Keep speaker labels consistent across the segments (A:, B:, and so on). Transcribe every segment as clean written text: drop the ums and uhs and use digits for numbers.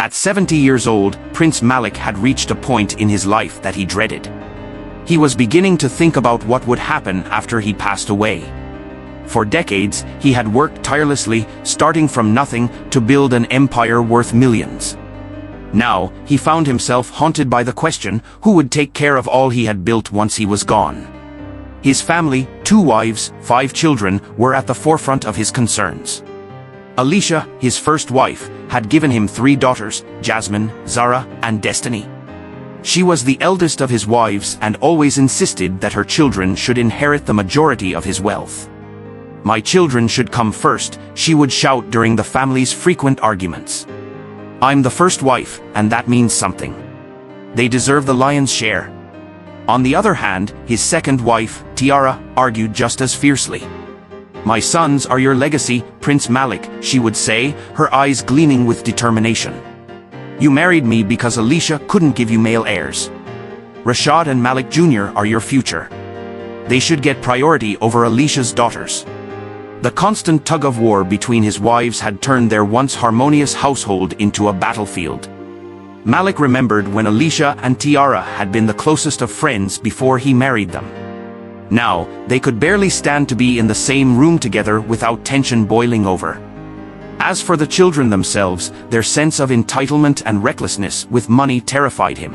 A: At 70 years old, Prince Malik had reached a point in his life that he dreaded. He was beginning to think about what would happen after he passed away. For decades, he had worked tirelessly, starting from nothing, to build an empire worth millions. Now, he found himself haunted by the question, who would take care of all he had built once he was gone? His family, 2 wives, 5 children, were at the forefront of his concerns. Alicia, his first wife, had given him 3 daughters, Jasmine, Zara, and Destiny. She was the eldest of his wives and always insisted that her children should inherit the majority of his wealth. "My children should come first," she would shout during the family's frequent arguments. "I'm the first wife, and that means something. They deserve the lion's share." On the other hand, his second wife, Tiara, argued just as fiercely. "My sons are your legacy, Prince Malik," she would say, her eyes gleaming with determination. "You married me because Alicia couldn't give you male heirs. Rashad and Malik Jr. are your future. They should get priority over Alicia's daughters." The constant tug-of-war between his wives had turned their once harmonious household into a battlefield. Malik remembered when Alicia and Tiara had been the closest of friends before he married them. Now, they could barely stand to be in the same room together without tension boiling over. As for the children themselves, their sense of entitlement and recklessness with money terrified him.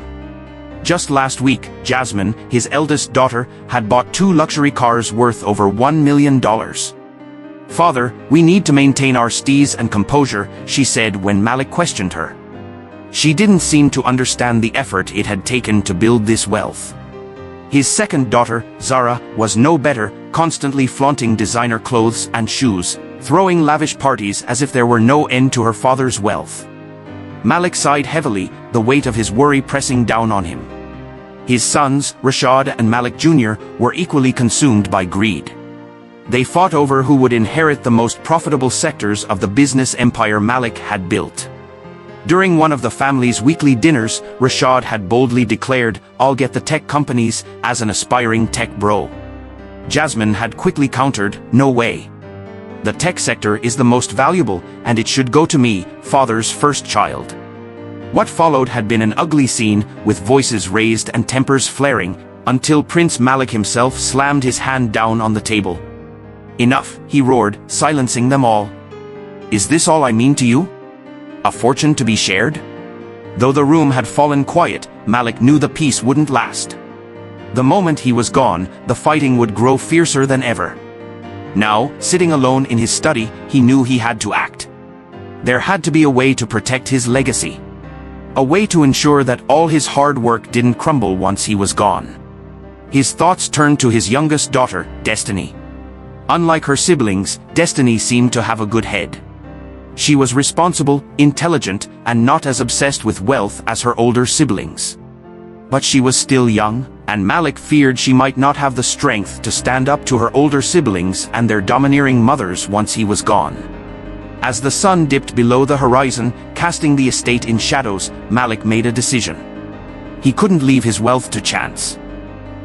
A: Just last week, Jasmine, his eldest daughter, had bought 2 luxury cars worth over $1 million. "Father, we need to maintain our steez and composure," she said when Malik questioned her. She didn't seem to understand the effort it had taken to build this wealth. His second daughter, Zara, was no better, constantly flaunting designer clothes and shoes, throwing lavish parties as if there were no end to her father's wealth. Malik sighed heavily, the weight of his worry pressing down on him. His sons, Rashad and Malik Jr., were equally consumed by greed. They fought over who would inherit the most profitable sectors of the business empire Malik had built. During one of the family's weekly dinners, Rashad had boldly declared, "I'll get the tech companies," as an aspiring tech bro. Jasmine had quickly countered, "No way. The tech sector is the most valuable, and it should go to me, father's first child." What followed had been an ugly scene, with voices raised and tempers flaring, until Prince Malik himself slammed his hand down on the table. "Enough," he roared, silencing them all. "Is this all I mean to you? A fortune to be shared?" Though the room had fallen quiet, Malik knew the peace wouldn't last. The moment he was gone, the fighting would grow fiercer than ever. Now, sitting alone in his study, he knew he had to act. There had to be a way to protect his legacy. A way to ensure that all his hard work didn't crumble once he was gone. His thoughts turned to his youngest daughter, Destiny. Unlike her siblings, Destiny seemed to have a good head. She was responsible, intelligent, and not as obsessed with wealth as her older siblings. But she was still young, and Malik feared she might not have the strength to stand up to her older siblings and their domineering mothers once he was gone. As the sun dipped below the horizon, casting the estate in shadows, Malik made a decision. He couldn't leave his wealth to chance.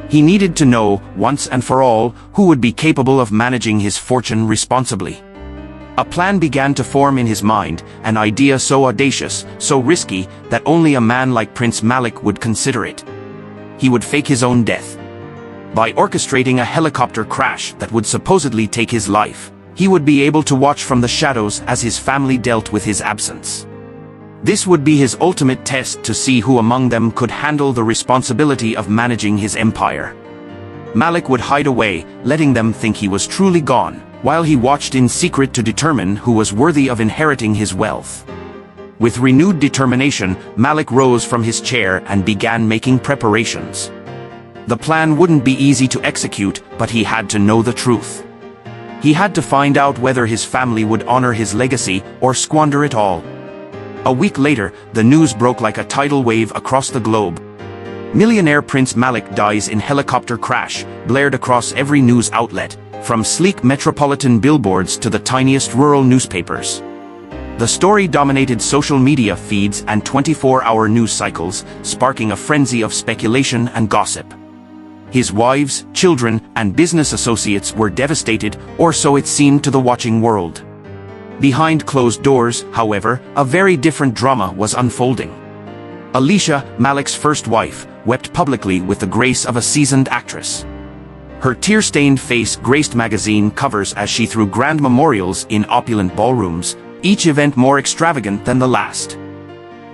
A: He needed to know, once and for all, who would be capable of managing his fortune responsibly. A plan began to form in his mind, an idea so audacious, so risky, that only a man like Prince Malik would consider it. He would fake his own death. By orchestrating a helicopter crash that would supposedly take his life, he would be able to watch from the shadows as his family dealt with his absence. This would be his ultimate test to see who among them could handle the responsibility of managing his empire. Malik would hide away, letting them think he was truly gone, while he watched in secret to determine who was worthy of inheriting his wealth. With renewed determination, Malik rose from his chair and began making preparations. The plan wouldn't be easy to execute, but he had to know the truth. He had to find out whether his family would honor his legacy or squander it all. A week later, the news broke like a tidal wave across the globe. Millionaire Prince Malik dies in helicopter crash, blared across every news outlet, from sleek metropolitan billboards to the tiniest rural newspapers. The story dominated social media feeds and 24-hour news cycles, sparking a frenzy of speculation and gossip. His wives, children, and business associates were devastated, or so it seemed to the watching world. Behind closed doors, however, a very different drama was unfolding. Alicia, Malik's first wife, wept publicly with the grace of a seasoned actress. Her tear-stained face graced magazine covers as she threw grand memorials in opulent ballrooms, each event more extravagant than the last.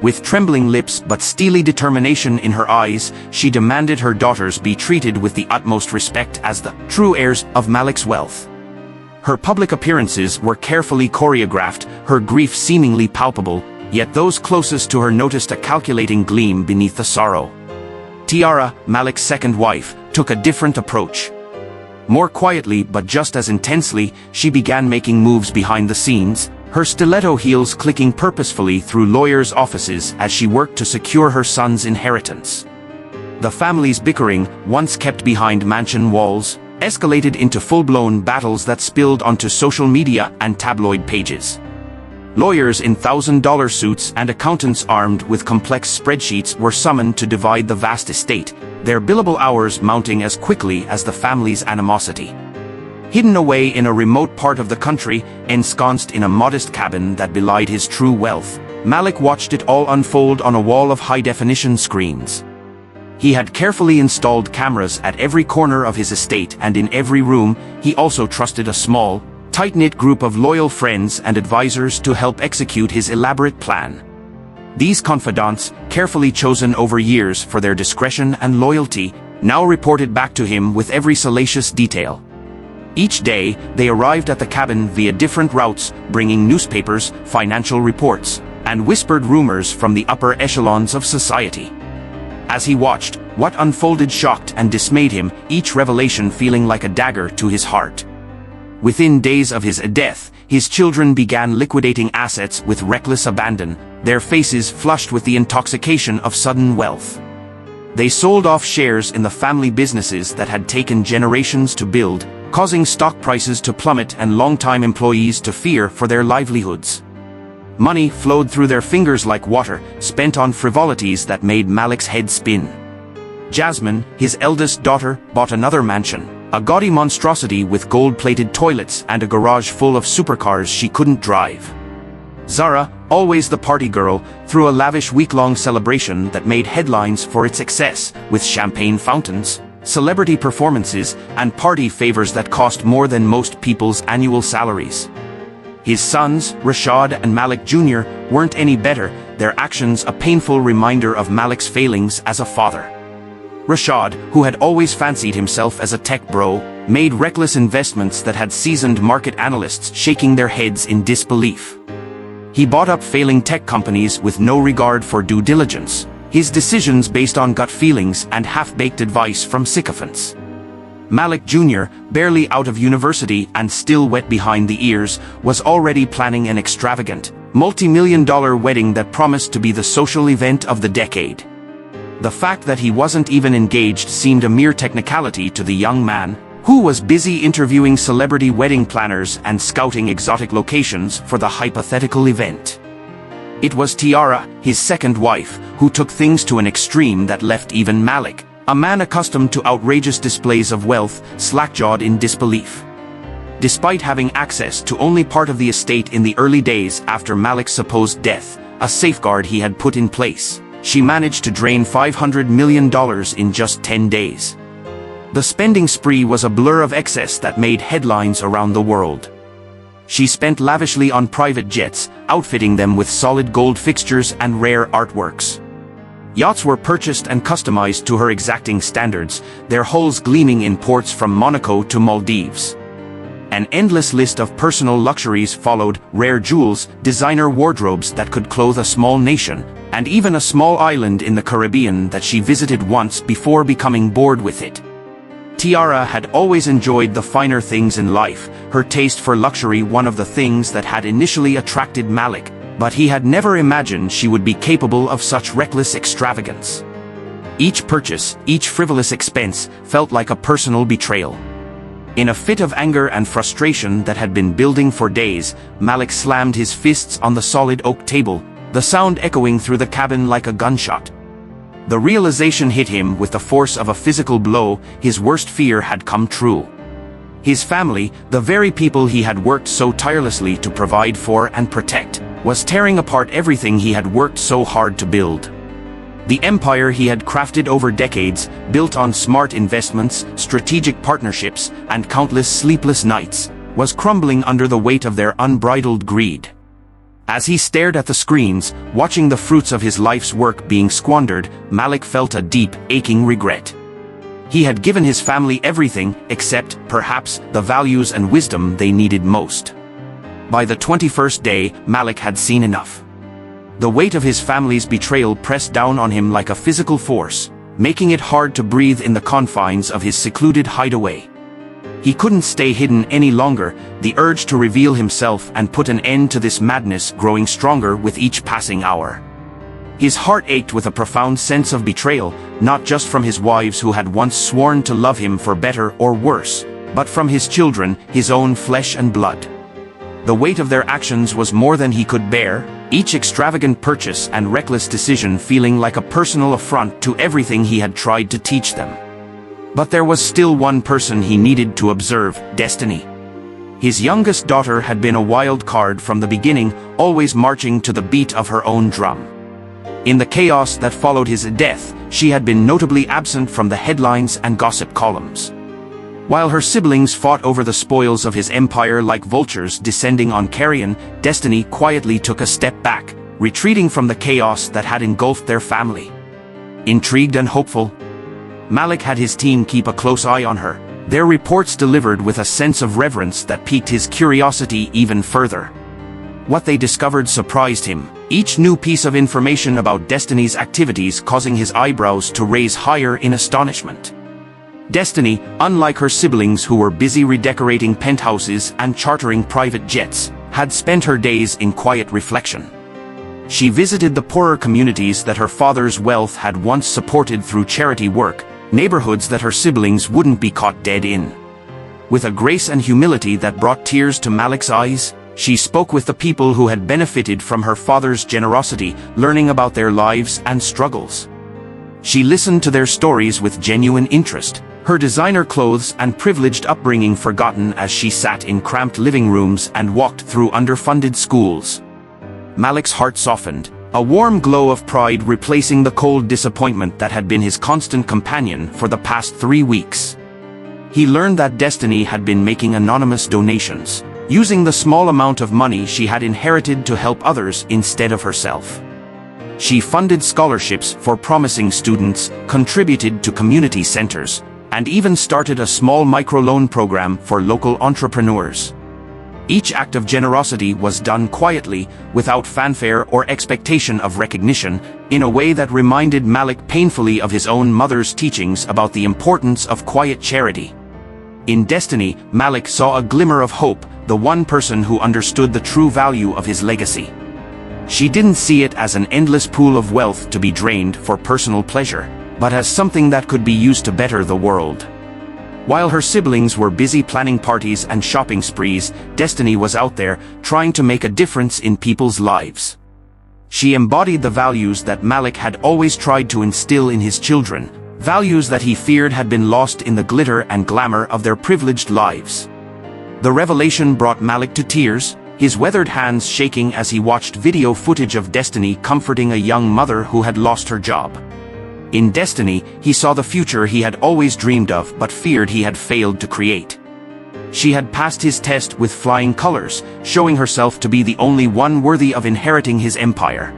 A: With trembling lips but steely determination in her eyes, she demanded her daughters be treated with the utmost respect as the true heirs of Malik's wealth. Her public appearances were carefully choreographed, her grief seemingly palpable, yet those closest to her noticed a calculating gleam beneath the sorrow. Tiara, Malik's second wife, took a different approach. More quietly but just as intensely, she began making moves behind the scenes, her stiletto heels clicking purposefully through lawyers' offices as she worked to secure her son's inheritance. The family's bickering, once kept behind mansion walls, escalated into full-blown battles that spilled onto social media and tabloid pages. Lawyers in $1,000 suits and accountants armed with complex spreadsheets were summoned to divide the vast estate, their billable hours mounting as quickly as the family's animosity. Hidden away in a remote part of the country, ensconced in a modest cabin that belied his true wealth, Malik watched it all unfold on a wall of high-definition screens. He had carefully installed cameras at every corner of his estate, and in every room, he also trusted a small, tight-knit group of loyal friends and advisors to help execute his elaborate plan. These confidants, carefully chosen over years for their discretion and loyalty, now reported back to him with every salacious detail. Each day, they arrived at the cabin via different routes, bringing newspapers, financial reports, and whispered rumors from the upper echelons of society. As he watched, what unfolded shocked and dismayed him, each revelation feeling like a dagger to his heart. Within days of his death, his children began liquidating assets with reckless abandon, their faces flushed with the intoxication of sudden wealth. They sold off shares in the family businesses that had taken generations to build, causing stock prices to plummet and longtime employees to fear for their livelihoods. Money flowed through their fingers like water, spent on frivolities that made Malik's head spin. Jasmine, his eldest daughter, bought another mansion, a gaudy monstrosity with gold-plated toilets and a garage full of supercars she couldn't drive. Zara, always the party girl, threw a lavish week-long celebration that made headlines for its excess, with champagne fountains, celebrity performances, and party favors that cost more than most people's annual salaries. His sons, Rashad and Malik Jr., weren't any better, their actions a painful reminder of Malik's failings as a father. Rashad, who had always fancied himself as a tech bro, made reckless investments that had seasoned market analysts shaking their heads in disbelief. He bought up failing tech companies with no regard for due diligence, his decisions based on gut feelings and half-baked advice from sycophants. Malik Jr., barely out of university and still wet behind the ears, was already planning an extravagant, multi-million-dollar wedding that promised to be the social event of the decade. The fact that he wasn't even engaged seemed a mere technicality to the young man, who was busy interviewing celebrity wedding planners and scouting exotic locations for the hypothetical event. It was Tiara, his second wife, who took things to an extreme that left even Malik, a man accustomed to outrageous displays of wealth, slack-jawed in disbelief. Despite having access to only part of the estate in the early days after Malik's supposed death, a safeguard he had put in place, she managed to drain $500 million in just 10 days. The spending spree was a blur of excess that made headlines around the world. She spent lavishly on private jets, outfitting them with solid gold fixtures and rare artworks. Yachts were purchased and customized to her exacting standards, their hulls gleaming in ports from Monaco to Maldives. An endless list of personal luxuries followed, rare jewels, designer wardrobes that could clothe a small nation, and even a small island in the Caribbean that she visited once before becoming bored with it. Tiara had always enjoyed the finer things in life, her taste for luxury one of the things that had initially attracted Malik, but he had never imagined she would be capable of such reckless extravagance. Each purchase, each frivolous expense, felt like a personal betrayal. In a fit of anger and frustration that had been building for days, Malik slammed his fists on the solid oak table, the sound echoing through the cabin like a gunshot. The realization hit him with the force of a physical blow, his worst fear had come true. His family, the very people he had worked so tirelessly to provide for and protect, was tearing apart everything he had worked so hard to build. The empire he had crafted over decades, built on smart investments, strategic partnerships, and countless sleepless nights, was crumbling under the weight of their unbridled greed. As he stared at the screens, watching the fruits of his life's work being squandered, Malik felt a deep, aching regret. He had given his family everything, except, perhaps, the values and wisdom they needed most. By the 21st day, Malik had seen enough. The weight of his family's betrayal pressed down on him like a physical force, making it hard to breathe in the confines of his secluded hideaway. He couldn't stay hidden any longer, the urge to reveal himself and put an end to this madness growing stronger with each passing hour. His heart ached with a profound sense of betrayal, not just from his wives who had once sworn to love him for better or worse, but from his children, his own flesh and blood. The weight of their actions was more than he could bear, each extravagant purchase and reckless decision feeling like a personal affront to everything he had tried to teach them. But there was still one person he needed to observe: Destiny. His youngest daughter had been a wild card from the beginning, always marching to the beat of her own drum. In the chaos that followed his death, she had been notably absent from the headlines and gossip columns. While her siblings fought over the spoils of his empire like vultures descending on carrion, Destiny quietly took a step back, retreating from the chaos that had engulfed their family. Intrigued and hopeful, Malik had his team keep a close eye on her, their reports delivered with a sense of reverence that piqued his curiosity even further. What they discovered surprised him, each new piece of information about Destiny's activities causing his eyebrows to raise higher in astonishment. Destiny, unlike her siblings who were busy redecorating penthouses and chartering private jets, had spent her days in quiet reflection. She visited the poorer communities that her father's wealth had once supported through charity work, neighborhoods that her siblings wouldn't be caught dead in. With a grace and humility that brought tears to Malik's eyes, she spoke with the people who had benefited from her father's generosity, learning about their lives and struggles. She listened to their stories with genuine interest, her designer clothes and privileged upbringing forgotten as she sat in cramped living rooms and walked through underfunded schools. Malik's heart softened, a warm glow of pride replacing the cold disappointment that had been his constant companion for the past 3 weeks. He learned that Destiny had been making anonymous donations, using the small amount of money she had inherited to help others instead of herself. She funded scholarships for promising students, contributed to community centers, and even started a small microloan program for local entrepreneurs. Each act of generosity was done quietly, without fanfare or expectation of recognition, in a way that reminded Malik painfully of his own mother's teachings about the importance of quiet charity. In Destiny, Malik saw a glimmer of hope, the one person who understood the true value of his legacy. She didn't see it as an endless pool of wealth to be drained for personal pleasure, but as something that could be used to better the world. While her siblings were busy planning parties and shopping sprees, Destiny was out there, trying to make a difference in people's lives. She embodied the values that Malik had always tried to instill in his children, values that he feared had been lost in the glitter and glamour of their privileged lives. The revelation brought Malik to tears, his weathered hands shaking as he watched video footage of Destiny comforting a young mother who had lost her job. In Destiny, he saw the future he had always dreamed of but feared he had failed to create. She had passed his test with flying colors, showing herself to be the only one worthy of inheriting his empire.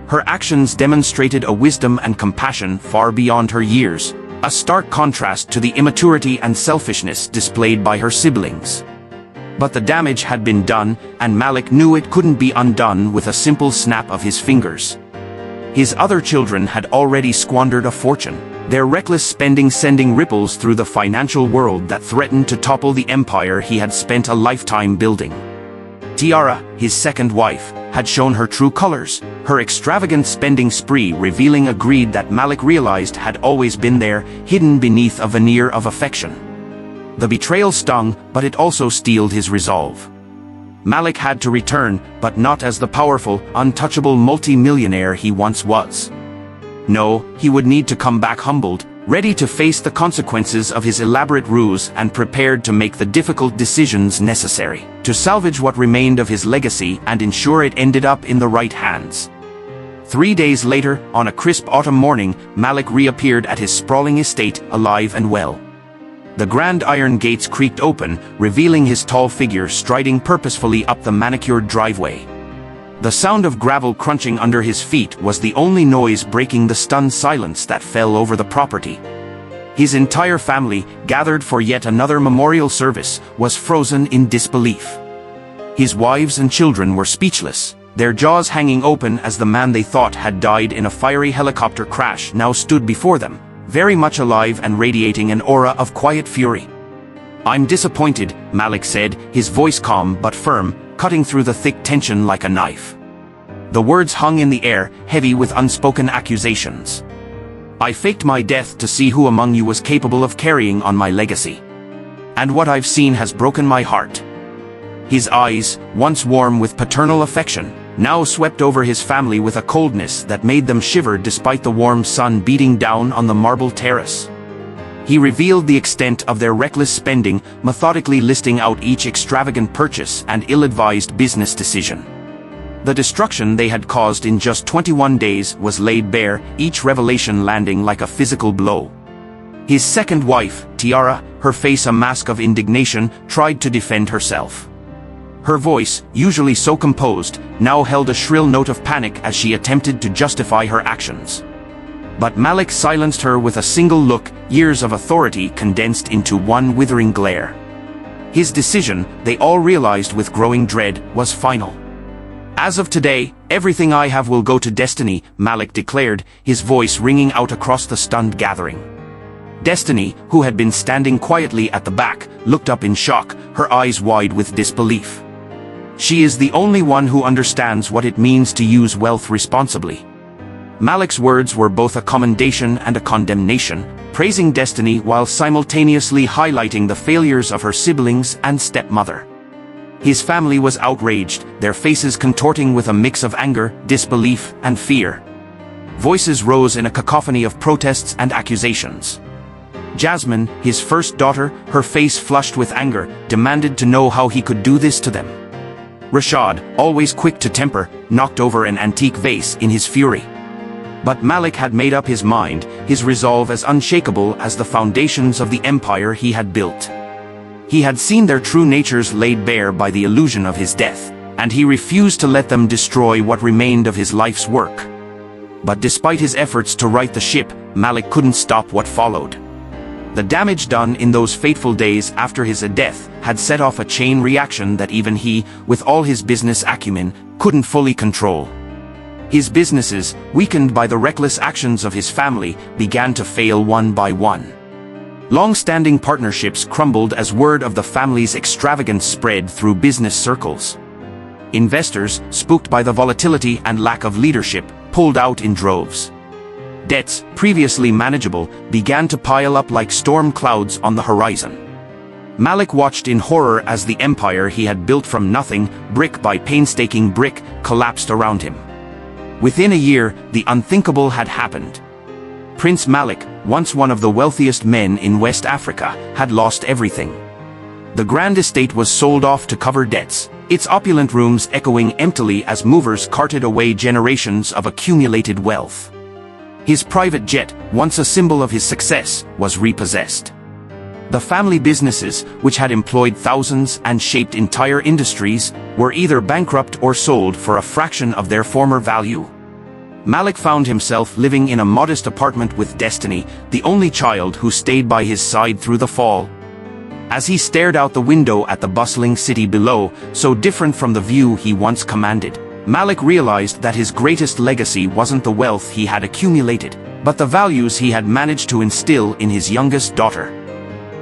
A: Her actions demonstrated a wisdom and compassion far beyond her years, a stark contrast to the immaturity and selfishness displayed by her siblings. But the damage had been done, and Malik knew it couldn't be undone with a simple snap of his fingers. His other children had already squandered a fortune, their reckless spending sending ripples through the financial world that threatened to topple the empire he had spent a lifetime building. Tiara, his second wife, had shown her true colors, her extravagant spending spree revealing a greed that Malik realized had always been there, hidden beneath a veneer of affection. The betrayal stung, but it also steeled his resolve. Malik had to return, but not as the powerful, untouchable multi-millionaire he once was. No, he would need to come back humbled, ready to face the consequences of his elaborate ruse and prepared to make the difficult decisions necessary to salvage what remained of his legacy and ensure it ended up in the right hands. 3 days later, on a crisp autumn morning, Malik reappeared at his sprawling estate, alive and well. The grand iron gates creaked open, revealing his tall figure striding purposefully up the manicured driveway. The sound of gravel crunching under his feet was the only noise breaking the stunned silence that fell over the property. His entire family, gathered for yet another memorial service, was frozen in disbelief. His wives and children were speechless, their jaws hanging open as the man they thought had died in a fiery helicopter crash now stood before them, very much alive and radiating an aura of quiet fury. "I'm disappointed," Malik said, his voice calm but firm, cutting through the thick tension like a knife. The words hung in the air, heavy with unspoken accusations. "I faked my death to see who among you was capable of carrying on my legacy. And what I've seen has broken my heart." His eyes, once warm with paternal affection, now swept over his family with a coldness that made them shiver despite the warm sun beating down on the marble terrace. He revealed the extent of their reckless spending, methodically listing out each extravagant purchase and ill-advised business decision. The destruction they had caused in just 21 days was laid bare, each revelation landing like a physical blow. His second wife, Tiara, her face a mask of indignation, tried to defend herself. Her voice, usually so composed, now held a shrill note of panic as she attempted to justify her actions. But Malik silenced her with a single look, years of authority condensed into one withering glare. His decision, they all realized with growing dread, was final. "As of today, everything I have will go to Destiny," Malik declared, his voice ringing out across the stunned gathering. Destiny, who had been standing quietly at the back, looked up in shock, her eyes wide with disbelief. She is the only one who understands what it means to use wealth responsibly. Malik's words were both a commendation and a condemnation, praising Destiny while simultaneously highlighting the failures of her siblings and stepmother. His family was outraged, their faces contorting with a mix of anger, disbelief, and fear. Voices rose in a cacophony of protests and accusations. Jasmine, his first daughter, her face flushed with anger, demanded to know how he could do this to them. Rashad, always quick to temper, knocked over an antique vase in his fury. But Malik had made up his mind, his resolve as unshakable as the foundations of the empire he had built. He had seen their true natures laid bare by the illusion of his death, and he refused to let them destroy what remained of his life's work. But despite his efforts to right the ship, Malik couldn't stop what followed. The damage done in those fateful days after his death had set off a chain reaction that even he, with all his business acumen, couldn't fully control. His businesses, weakened by the reckless actions of his family, began to fail one by one. Long-standing partnerships crumbled as word of the family's extravagance spread through business circles. Investors, spooked by the volatility and lack of leadership, pulled out in droves. Debts, previously manageable, began to pile up like storm clouds on the horizon. Malik watched in horror as the empire he had built from nothing, brick by painstaking brick, collapsed around him. Within a year, the unthinkable had happened. Prince Malik, once one of the wealthiest men in West Africa, had lost everything. The grand estate was sold off to cover debts, its opulent rooms echoing emptily as movers carted away generations of accumulated wealth. His private jet, once a symbol of his success, was repossessed. The family businesses, which had employed thousands and shaped entire industries, were either bankrupt or sold for a fraction of their former value. Malik found himself living in a modest apartment with Destiny, the only child who stayed by his side through the fall. As he stared out the window at the bustling city below, so different from the view he once commanded, Malik realized that his greatest legacy wasn't the wealth he had accumulated, but the values he had managed to instill in his youngest daughter.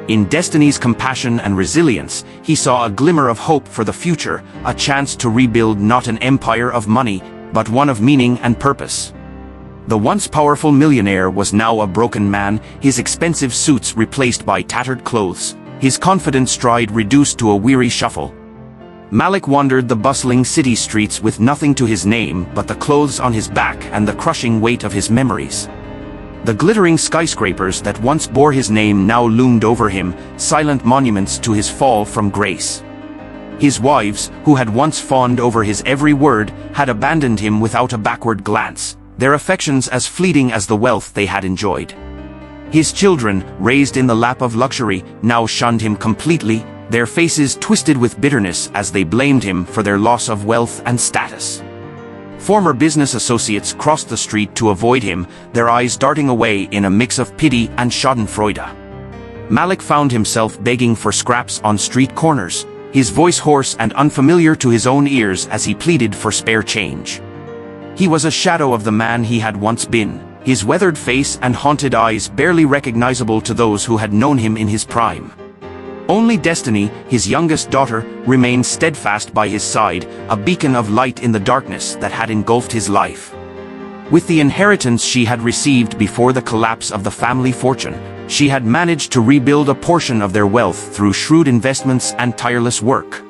A: In Destiny's compassion and resilience, he saw a glimmer of hope for the future, a chance to rebuild not an empire of money, but one of meaning and purpose. The once powerful millionaire was now a broken man, his expensive suits replaced by tattered clothes, his confident stride reduced to a weary shuffle. Malik wandered the bustling city streets with nothing to his name but the clothes on his back and the crushing weight of his memories. The glittering skyscrapers that once bore his name now loomed over him, silent monuments to his fall from grace. His wives, who had once fawned over his every word, had abandoned him without a backward glance, their affections as fleeting as the wealth they had enjoyed. His children, raised in the lap of luxury, now shunned him completely, their faces twisted with bitterness as they blamed him for their loss of wealth and status. Former business associates crossed the street to avoid him, their eyes darting away in a mix of pity and schadenfreude. Malik found himself begging for scraps on street corners, his voice hoarse and unfamiliar to his own ears as he pleaded for spare change. He was a shadow of the man he had once been, his weathered face and haunted eyes barely recognizable to those who had known him in his prime. Only Destiny, his youngest daughter, remained steadfast by his side, a beacon of light in the darkness that had engulfed his life. With the inheritance she had received before the collapse of the family fortune, she had managed to rebuild a portion of their wealth through shrewd investments and tireless work.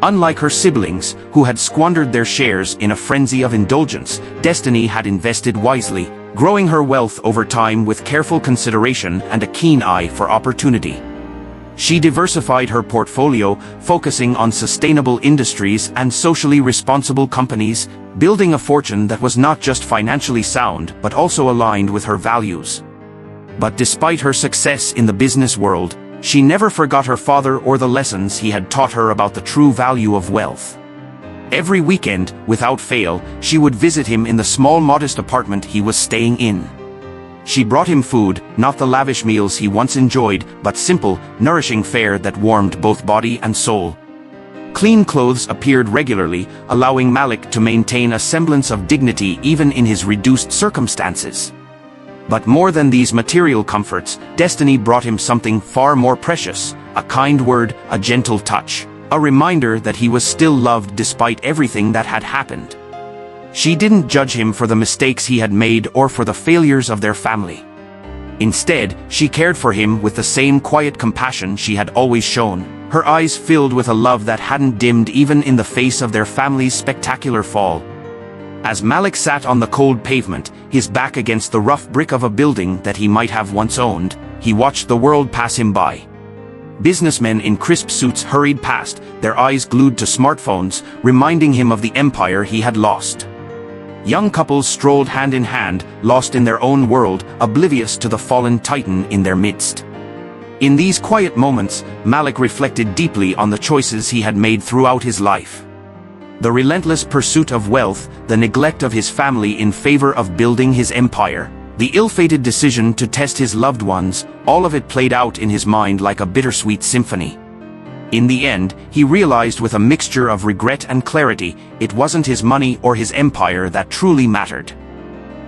A: Unlike her siblings, who had squandered their shares in a frenzy of indulgence, Destiny had invested wisely, growing her wealth over time with careful consideration and a keen eye for opportunity. She diversified her portfolio, focusing on sustainable industries and socially responsible companies, building a fortune that was not just financially sound but also aligned with her values. But despite her success in the business world, she never forgot her father or the lessons he had taught her about the true value of wealth. Every weekend, without fail, she would visit him in the small modest apartment he was staying in. She brought him food, not the lavish meals he once enjoyed, but simple, nourishing fare that warmed both body and soul. Clean clothes appeared regularly, allowing Malik to maintain a semblance of dignity even in his reduced circumstances. But more than these material comforts, Destiny brought him something far more precious, a kind word, a gentle touch, a reminder that he was still loved despite everything that had happened. She didn't judge him for the mistakes he had made or for the failures of their family. Instead, she cared for him with the same quiet compassion she had always shown, her eyes filled with a love that hadn't dimmed even in the face of their family's spectacular fall. As Malik sat on the cold pavement, his back against the rough brick of a building that he might have once owned, he watched the world pass him by. Businessmen in crisp suits hurried past, their eyes glued to smartphones, reminding him of the empire he had lost. Young couples strolled hand in hand, lost in their own world, oblivious to the fallen titan in their midst. In these quiet moments, Malik reflected deeply on the choices he had made throughout his life. The relentless pursuit of wealth, the neglect of his family in favor of building his empire, the ill-fated decision to test his loved ones, all of it played out in his mind like a bittersweet symphony. In the end, he realized with a mixture of regret and clarity, it wasn't his money or his empire that truly mattered.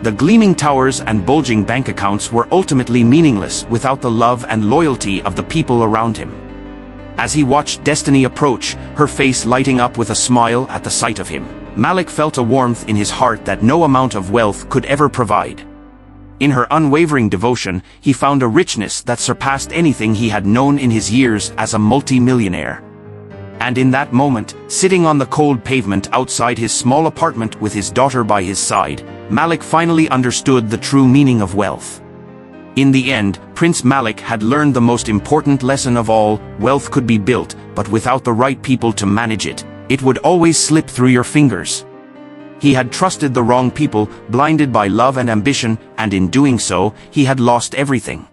A: The gleaming towers and bulging bank accounts were ultimately meaningless without the love and loyalty of the people around him. As he watched Destiny approach, her face lighting up with a smile at the sight of him, Malik felt a warmth in his heart that no amount of wealth could ever provide. In her unwavering devotion, he found a richness that surpassed anything he had known in his years as a multi-millionaire. And in that moment, sitting on the cold pavement outside his small apartment with his daughter by his side, Malik finally understood the true meaning of wealth. In the end, Prince Malik had learned the most important lesson of all: wealth could be built, but without the right people to manage it, it would always slip through your fingers. He had trusted the wrong people, blinded by love and ambition, and in doing so, he had lost everything.